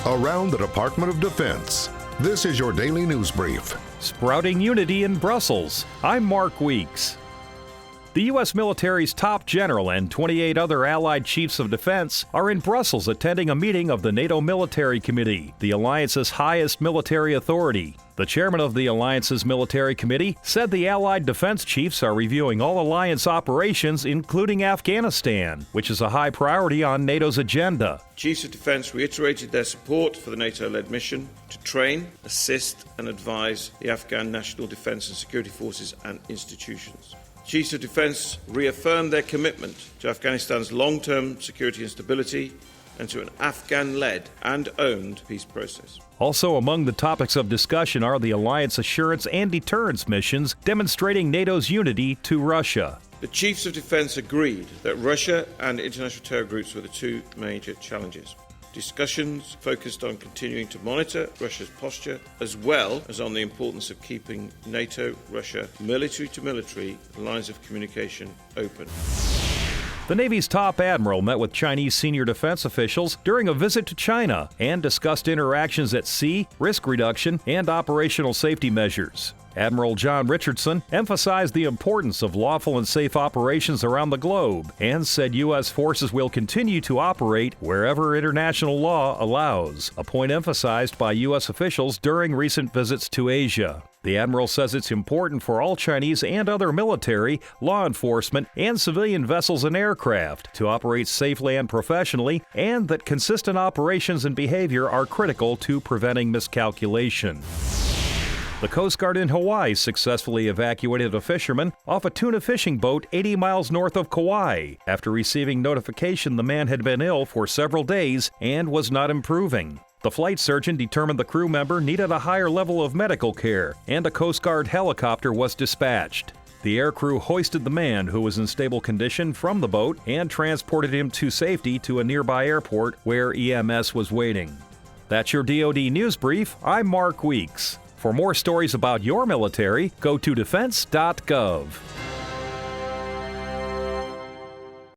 around the Department of Defense. This is your daily news brief. Sprouting unity in Brussels. I'm Mark Weeks. The U.S. military's top general and 28 other allied chiefs of defense are in Brussels attending a meeting of the NATO Military Committee, the alliance's highest military authority. The chairman of the alliance's military committee said the allied defense chiefs are reviewing all alliance operations, including Afghanistan, which is a high priority on NATO's agenda. Chiefs of Defense reiterated their support for the NATO-led mission to train, assist and advise the Afghan National Defense and Security Forces and institutions. Chiefs of Defense reaffirmed their commitment to Afghanistan's long-term security and stability and to an Afghan-led and owned peace process. Also among the topics of discussion are the alliance assurance and deterrence missions demonstrating NATO's unity to Russia. The Chiefs of Defense agreed that Russia and international terror groups were the two major challenges. Discussions focused on continuing to monitor Russia's posture, as well as on the importance of keeping NATO-Russia military-to-military lines of communication open. The Navy's top admiral met with Chinese senior defense officials during a visit to China and discussed interactions at sea, risk reduction, and operational safety measures. Admiral John Richardson emphasized the importance of lawful and safe operations around the globe and said U.S. forces will continue to operate wherever international law allows, a point emphasized by U.S. officials during recent visits to Asia. The admiral says it's important for all Chinese and other military, law enforcement, and civilian vessels and aircraft to operate safely and professionally, and that consistent operations and behavior are critical to preventing miscalculation. The Coast Guard in Hawaii successfully evacuated a fisherman off a tuna fishing boat 80 miles north of Kauai after receiving notification the man had been ill for several days and was not improving. The flight surgeon determined the crew member needed a higher level of medical care, and a Coast Guard helicopter was dispatched. The aircrew hoisted the man, who was in stable condition, from the boat and transported him to safety to a nearby airport where EMS was waiting. That's your DoD News Brief. I'm Mark Weeks. For more stories about your military, go to defense.gov.